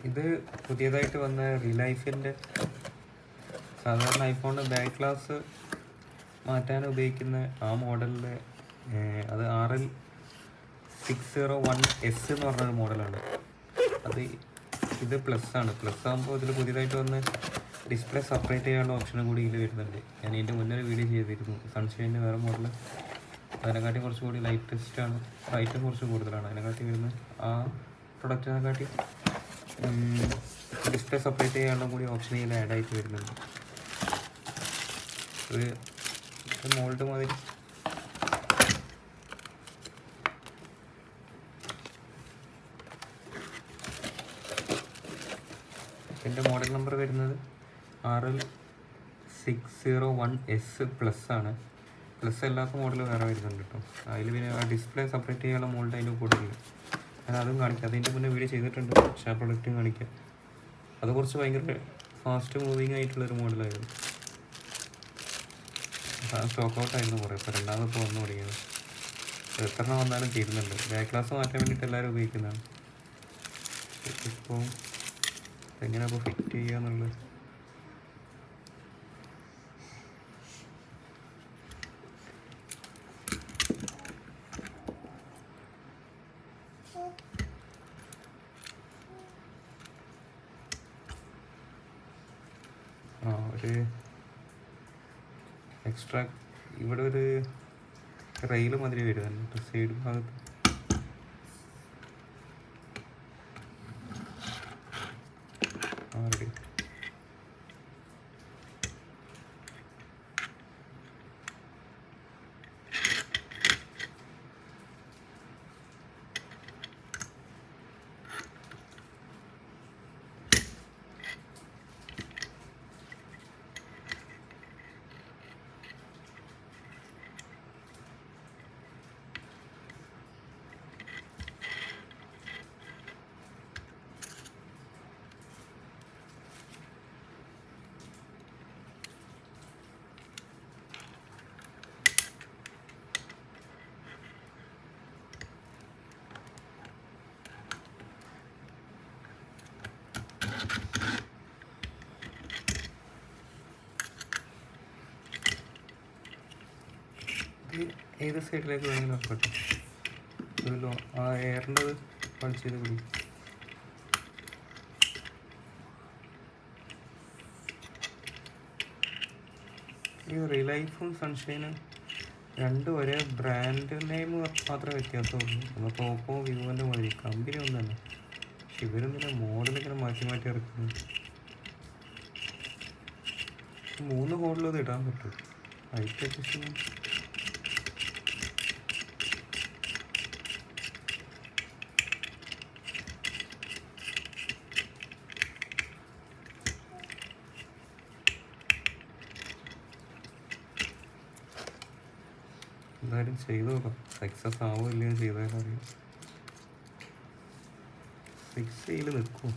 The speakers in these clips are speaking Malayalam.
ഇത് പുതിയതായിട്ട് വന്ന റിലൈഫിൻ്റെ സാധാരണ ഐഫോണിൻ്റെ ബാക്ക് ഗ്ലാസ് മാറ്റാൻ ഉപയോഗിക്കുന്ന ആ മോഡലിൽ അത് RL-601S എന്ന് പറഞ്ഞൊരു മോഡലാണ്. അത് ഇത് പ്ലസ് ആണ്. പ്ലസ് ആകുമ്പോൾ ഇതിൽ പുതിയതായിട്ട് വന്ന് ഡിസ്പ്ലേ സെപ്പറേറ്റ് ചെയ്യാനുള്ള ഓപ്ഷനും കൂടി ഇതിൽ വരുന്നുണ്ട്. ഞാൻ ഇതിൻ്റെ മുന്നേ ഒരു വീഡിയോ ചെയ്തിരുന്നു. സൺഷൈൻ്റെ വേറെ മോഡൽ അതിനെക്കാട്ടി കുറച്ചുകൂടി ലൈറ്റസ്റ്റാണ്, റൈറ്റും കുറച്ച് കൂടുതലാണ്. അതിനെക്കാട്ടി വരുന്നത് ആ പ്രൊഡക്റ്റിനെക്കാട്ടി ഡിസ്പ്ലേ സെപ്പറേറ്റ് ചെയ്യാനുള്ള കൂടി ഓപ്ഷൻ ഇതിൽ ആഡ് ആയിട്ട് വരുന്നുണ്ട്. ഒരു മോൾഡ് മാതിരി ഇതിൻ്റെ മോഡൽ നമ്പർ വരുന്നത് RL-601S പ്ലസ് ആണ്. പ്ലസ് അല്ലാത്ത മോഡൽ വേറെ വരുന്നുണ്ട് കേട്ടോ. അതിൽ പിന്നെ ആ ഡിസ്പ്ലേ സെപ്പറേറ്റ് ചെയ്യാനുള്ള മോൾഡ് അതിൻ്റെ കൂടുതൽ ഞാൻ അതും കാണിക്കാം. അതിൻ്റെ മുന്നേ വീഡിയോ ചെയ്തിട്ടുണ്ട്. പക്ഷേ ആ പ്രൊഡക്റ്റും കാണിക്കാം. അത് കുറച്ച് ഭയങ്കര ഫാസ്റ്റ് മൂവിങ് ആയിട്ടുള്ളൊരു മോഡലായിരുന്നു. സ്റ്റോക്ക് ഔട്ടായിരുന്നു കുറേ. ഇപ്പോൾ രണ്ടാമതിപ്പോൾ വന്നു തുടങ്ങിയത്. എത്രണ്ണം വന്നാലും തീരുന്നുണ്ട്. ബാക്ക് ഗ്ലാസ് മാറ്റാൻ വേണ്ടിയിട്ട് എല്ലാവരും ഉപയോഗിക്കുന്നതാണ്. ഇപ്പോൾ എങ്ങനെയാണ് ഇപ്പോൾ ഫിറ്റ് ചെയ്യുക എന്നുള്ളത് ഒരു എക്സ്ട്രാ ഇവിടെ ഒരു റെയിൽ മാതിരി വരുന്നുണ്ട് സൈഡ് ഭാഗത്ത്. റെഡി. ഏത് സൈഡിലേക്ക് വേണമെങ്കിലും നോക്കട്ടെ. ഇതിലോ ആ എയറിൻ്റെത് പൾസ് ചെയ്ത് പിടി. ഈ റിലൈഫും സൺഷൈനും രണ്ടും ഒരേ ബ്രാൻഡ് നെയിം മാത്രമേ വ്യത്യാസമുള്ളൂ. നമുക്ക് ഓപ്പോ വിവോൻ്റെ മാതിരി കമ്പനി ഒന്നും തന്നെ. പക്ഷെ ഇവരൊന്നില്ല മോഡലിങ്ങനെ മാറ്റി മാറ്റി ഇറക്കുന്നു. 3 ഹോളിലത് ഇടാൻ പറ്റും. ഹൈറ്റ് അഡ്ജസ്റ്റ്മെൻറ്റ് എന്തായാലും ചെയ്ത് നോക്കാം. സക്സസ് ആവോ ഇല്ലയോ ചെയ്താലും അറിയാം. ഫിക്സ് ചെയ്ത് നിൽക്കും.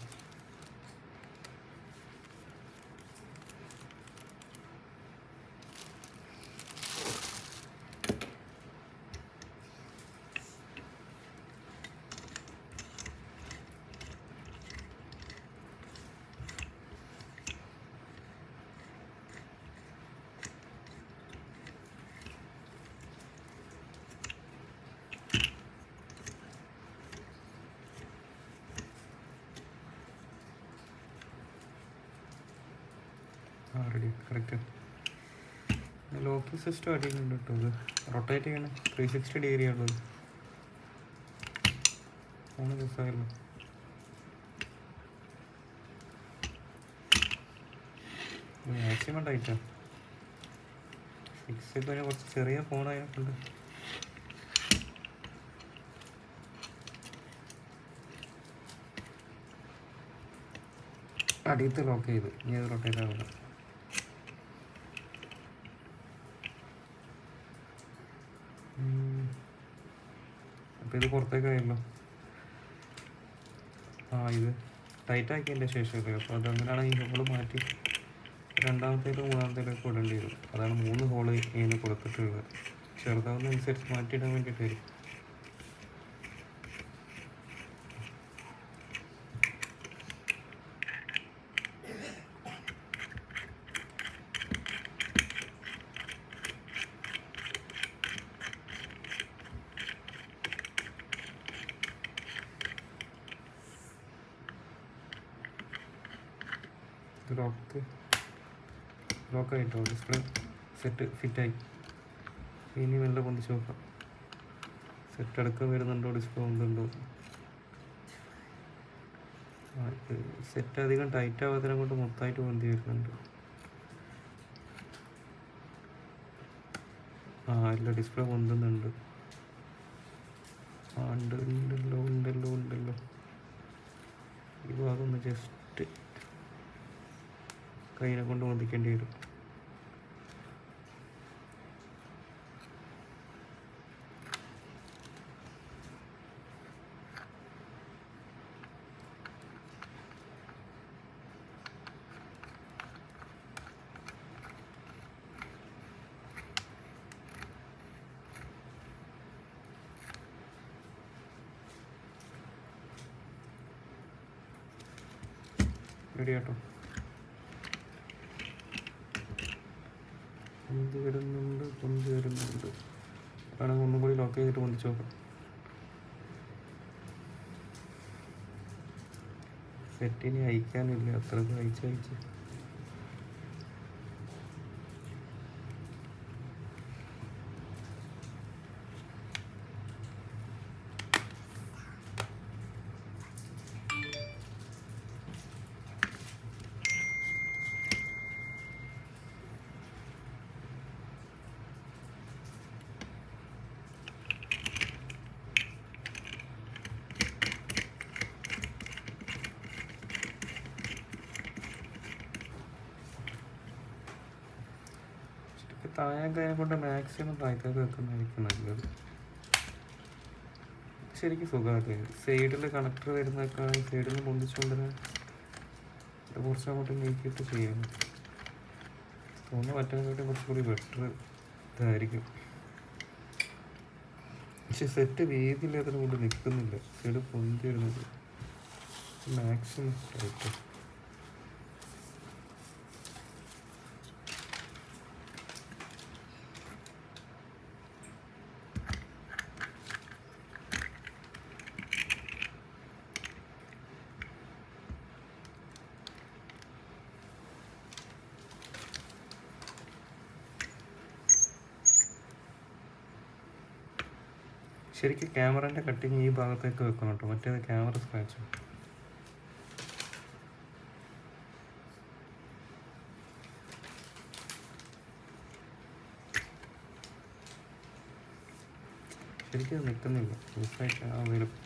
റെഡി. കറക്റ്റ്. ലോക്കിംഗ് സിസ്റ്റം അടിക്കുന്നുണ്ട് കേട്ടോ. ഇത് റൊട്ടേറ്റ് ചെയ്യണം. 360 ഡിഗ്രി ഉള്ളത്. ഫോണ് ദിവസമായല്ലോ. മാക്സിമം ടൈറ്റാണ്. ഫിക്സ് ചെയ്ത് കഴിഞ്ഞാൽ കുറച്ച് ചെറിയ ഫോണായതുകൊണ്ട് അടിയത്ത് ലോക്ക് ചെയ്ത് ഇനി അത് റൊട്ടേറ്റ് ആവില്ല. അപ്പോൾ ഇത് പുറത്തേക്കായല്ലോ. ഇത് ടൈറ്റാക്കിയതിൻ്റെ ശേഷമല്ലേ. അപ്പോൾ അതങ്ങനെയാണ് ഈ ഹോള് മാറ്റി രണ്ടാമത്തേലും മൂന്നാമത്തേലൊക്കെ ഇടേണ്ടി വരും. അതാണ് 3 ഹോള് ഇതിന് കൊടുത്തിട്ടുള്ളത്. ചെറുതാവുന്നതനുസരിച്ച് മാറ്റിയിടാൻ വേണ്ടിയിട്ട് വരും. ലോക്കായിട്ടോ. ഡിസ്പ്ലേ സെറ്റ് ഫിറ്റായി. ഇനി മെല്ലെ പൊന്തിച്ച് നോക്കാം. സെറ്റ് അടക്കം വരുന്നുണ്ടോ, ഡിസ്പ്ലേ ഒന്നുണ്ടോ. സെറ്റ് അധികം ടൈറ്റ് ആവാത്തതിനെ കൊണ്ട് മൊത്തമായിട്ട് പൊന്തി വരുന്നുണ്ട്. ഇല്ല, ഡിസ്പ്ലേ പൊന്തുന്നുണ്ട്. ഉണ്ടല്ലോ. ഈ ഭാഗം ഒന്ന് ജസ്റ്റ് കയ്യിനെ കൊണ്ട് പൊന്തിക്കേണ്ടി വരും. റെഡി കേട്ടോ. പൊന്തി വരുന്നുണ്ട്. വേണമെങ്കിൽ ഒന്നും കൂടി ലോക്ക് ചെയ്തിട്ട് പൊന്തിച്ച് നോക്കാം. സെറ്റിന് അയക്കാനില്ല, അത്രയ്ക്ക് അയച്ച് താഴെ കൊണ്ട് മാക്സിമം താഴത്തേക്ക് വെക്കുന്നതായിരിക്കും നല്ലത്. ശരിക്കും സുഖമല്ലേ. സൈഡിൽ കണക്ടർ വരുന്നതൊക്കെ സൈഡിൽ നിന്ന് പൊന്തിച്ചുകൊണ്ടിന് കുറച്ച് അങ്ങോട്ട് നീക്കിയിട്ട് ചെയ്യണം തോന്നുന്നു. മറ്റേതിനെക്കാട്ടും കുറച്ചുകൂടി ബെറ്റർ ഇതായിരിക്കും. പക്ഷെ സെറ്റ് വീതിയില്ലാത്തതിനെ കൊണ്ട് നിൽക്കുന്നില്ല. സൈഡ് പൊന്തി വരുന്നത് മാക്സിമം ടൈറ്റ്. ശരിക്കും ക്യാമറേൻ്റെ കട്ടിങ് ഈ ഭാഗത്തേക്ക് വെക്കണം കേട്ടോ, മറ്റേത് ക്യാമറ സ്ക്രാച്ച്. ശരിക്കും അത് നിൽക്കുന്നില്ല. ലൂസായിട്ട് ആ വലുപ്പം.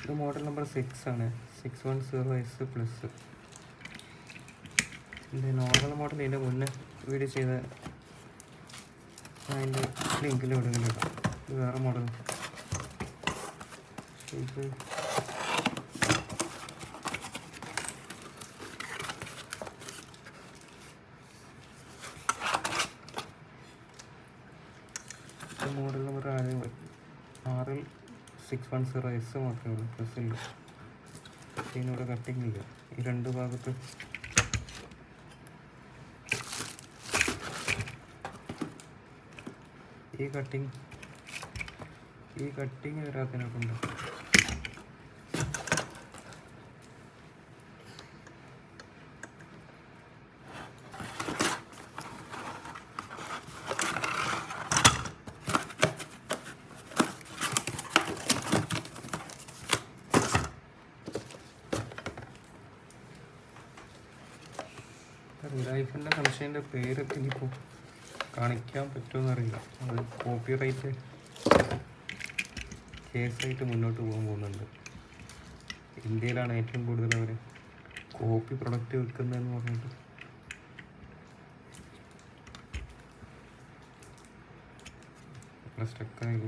ഇത് മോഡൽ നമ്പർ 6 ആണ്, 610S പ്ലസ്. ഇതിൻ്റെ നോർമൽ മോഡൽ ഇതിൻ്റെ മുന്നേ വീഡിയോ ചെയ്ത അതിൻ്റെ ലിങ്കിൽ എവിടെയെങ്കിലും ഇടാം. ഇത് വേറെ മോഡൽ. ഇത് മോഡൽ നമ്പർ RL610S മാത്രമേ ഉള്ളൂ, പ്ലസ് ഇല്ല. ഇതിനൂടെ കട്ടിങ് ഇല്ല ഈ രണ്ട് ഭാഗത്ത്. ഈ കട്ടിങ് വരാത്തതിനൊക്കെ റിലൈഫിൻ്റെ കൺഷൻ്റെ പേരൊക്കെ ഇനിയിപ്പോൾ കാണിക്കാൻ പറ്റുമെന്ന് അറിയില്ല. അത് കോപ്പിറൈറ്റ് കേസായിട്ട് മുന്നോട്ട് പോകാൻ പോകുന്നുണ്ട്. ഇന്ത്യയിലാണ് ഏറ്റവും കൂടുതൽ അവർ കോപ്പി പ്രൊഡക്റ്റ് വിൽക്കുന്നതെന്ന് പറഞ്ഞിട്ട്. സ്റ്റക്കായി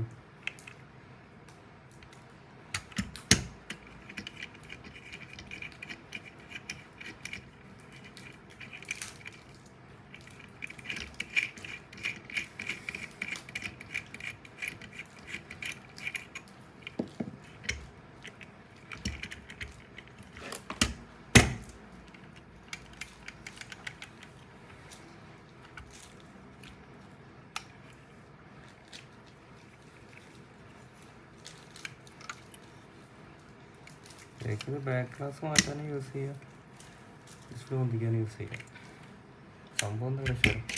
ഇത് ബാക്ക് ഗ്ലാസ് മാറ്റാനും യൂസ് ചെയ്യാം, ഡിസ്പ്ലേ പൊന്തിക്കാനും യൂസ് ചെയ്യാം. സംഭവം എന്താ പ്രശ്നം?